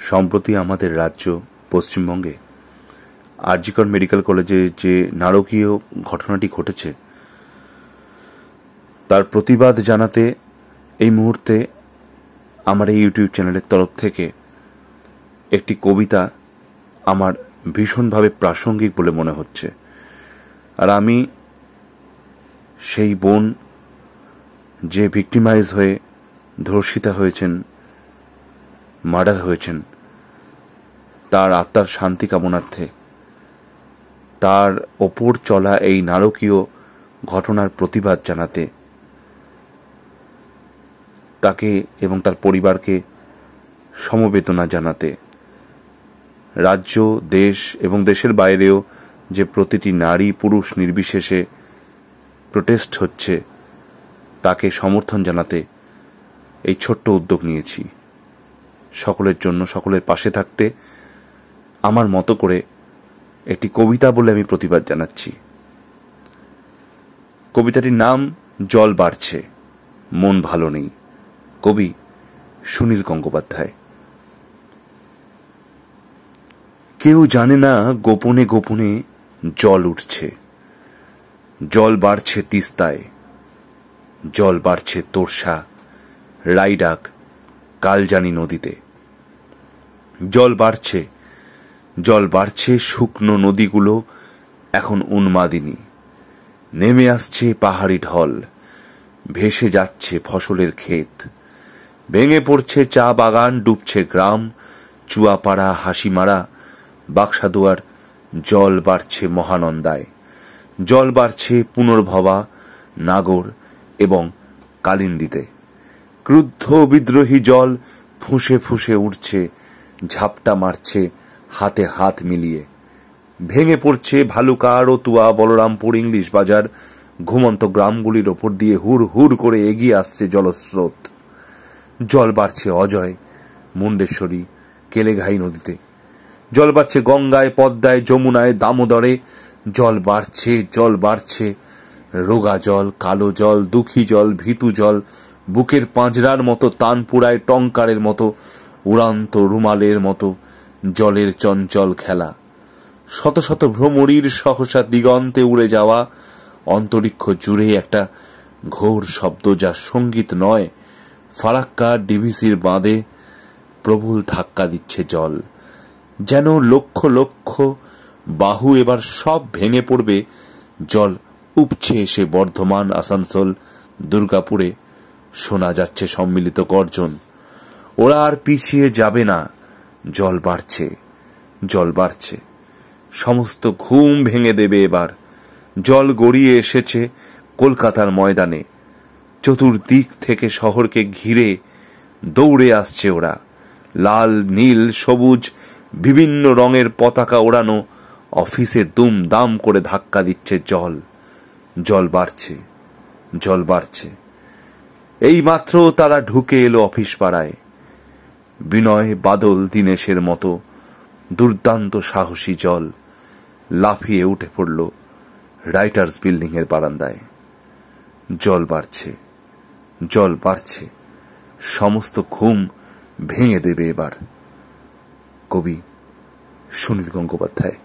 সম্প্রতি আমাদের রাজ্য পশ্চিমবঙ্গে আর.জি. কর মেডিকেল কলেজে যে নারকীয় ঘটনাটি ঘটেছে তার প্রতিবাদ জানাতে এই মুহূর্তে আমার এই ইউটিউব চ্যানেলের তরফ থেকে একটি কবিতা আমার ভীষণভাবে প্রাসঙ্গিক বলে মনে হচ্ছে। আর আমি সেই বোন যে ভিক্টিমাইজ হয়ে ধর্ষিতা হয়েছেন, মার্ডার হয়েছেন, তার আত্মার শান্তি কামনার্থে তার ওপর চলা এই নারকীয় ঘটনার প্রতিবাদ জানাতে তাকে এবং তার পরিবারকে সমবেদনা জানাতে রাজ্য, দেশ এবং দেশের বাইরেও যে প্রতিটি নারী পুরুষ নির্বিশেষে প্রোটেস্ট হচ্ছে তাকে সমর্থন জানাতে এই ছোট্ট উদ্যোগ নিয়েছি। সকলের জন্য, সকলের পাশে থাকতে আমার মতো করে একটি কবিতা বলে আমি প্রতিবাদ জানাচ্ছি। কবিতাটির নাম জল বাড়ছে, মন ভালো নেই। কবি সুনীল গঙ্গোপাধ্যায়। কেউ জানে না গোপনে গোপনে জল উঠছে, জল বাড়ছে তিস্তায়, জল বাড়ছে তোরসা, রাইডাক, কালজানি নদীতে। জল বাড়ছে, জল বাড়ছে, শুকনো নদীগুলো এখন উন্মাদিনী। নেমে আসছে পাহাড়ি ঢল, ভেসে যাচ্ছে ফসলের ক্ষেত, ভেঙে পড়ছে চা বাগান, ডুবছে গ্রাম, চুয়াপাড়া, হাসিমারা, বাক্সাদুয়ার। জল বাড়ছে মহানন্দায়, জল বাড়ছে পুনর্ভবা, নাগর এবং কালিন্দিতে। ক্রুদ্ধ বিদ্রোহী জল ফুঁসে ফুঁসে উঠছে, ঝাপটা মারছে হাতে হাত মিলিয়ে। ভেঙে পড়ছে ভালুকা, রতুয়া, বলরামপুর, ইংলিশ বাজার। ঘুমন্ত গ্রামগুলির ওপর দিয়ে হুড় হুড় করে এগিয়ে আসছে জলস্রোত। জল বাড়ছে অজয়, মুন্ডেশ্বরী, কেলেঘাই নদীতে। জল বাড়ছে গঙ্গায়, পদ্মায়, যমুনায়, দামোদরে। জল বাড়ছে, জল বাড়ছে, রোগা জল, কালো জল, দুঃখী জল, ভীতু জল, বুকের পাঁজরার মতো, তানপুরায় টঙ্কারের মতো, উড়ান্ত রুমালের মতো জলের চঞ্চল খেলা। শত শত ভ্রমরীর সহসা দিগন্তে উড়ে যাওয়া। অন্তরিক্ষ জুড়ে একটা ঘোর শব্দ, যা সঙ্গীত নয়। ফারাক্কা ডিভিসির বাঁধে প্রবল ধাক্কা দিচ্ছে জল, যেন লক্ষ লক্ষ বাহু এবার সব ভেঙে পড়বে। জল উপছে এসে বর্ধমান, আসানসোল, দুর্গাপুরে শোনা যাচ্ছে সম্মিলিত গর্জন। ওরা আর পিছিয়ে যাবে না। জল বাড়ছে, জল বাড়ছে, সমস্ত ঘুম ভেঙে দেবে এবার। জল গড়িয়ে এসেছে কলকাতার ময়দানে। চতুর্দিক থেকে শহরকে ঘিরে দৌড়ে আসছে ওরা। লাল, নীল, সবুজ বিভিন্ন রঙের পতাকা ওড়ানো অফিসে দুম দাম করে ধাক্কা দিচ্ছে জল। জল বাড়ছে, জল বাড়ছে। এই মাত্র তারা ঢুকে এলো অফিস পাড়ায়। বিনয়, বাদল, দীনেশের মতো দুর্দান্ত সাহসী জল লাফিয়ে উঠে পড়ল রাইটার্স বিল্ডিং এর বারান্দায়। জল বাড়ছে, জল বাড়ছে, সমস্ত ঘুম ভেঙে দেবে এবার। কবি সুনীল গঙ্গোপাধ্যায়।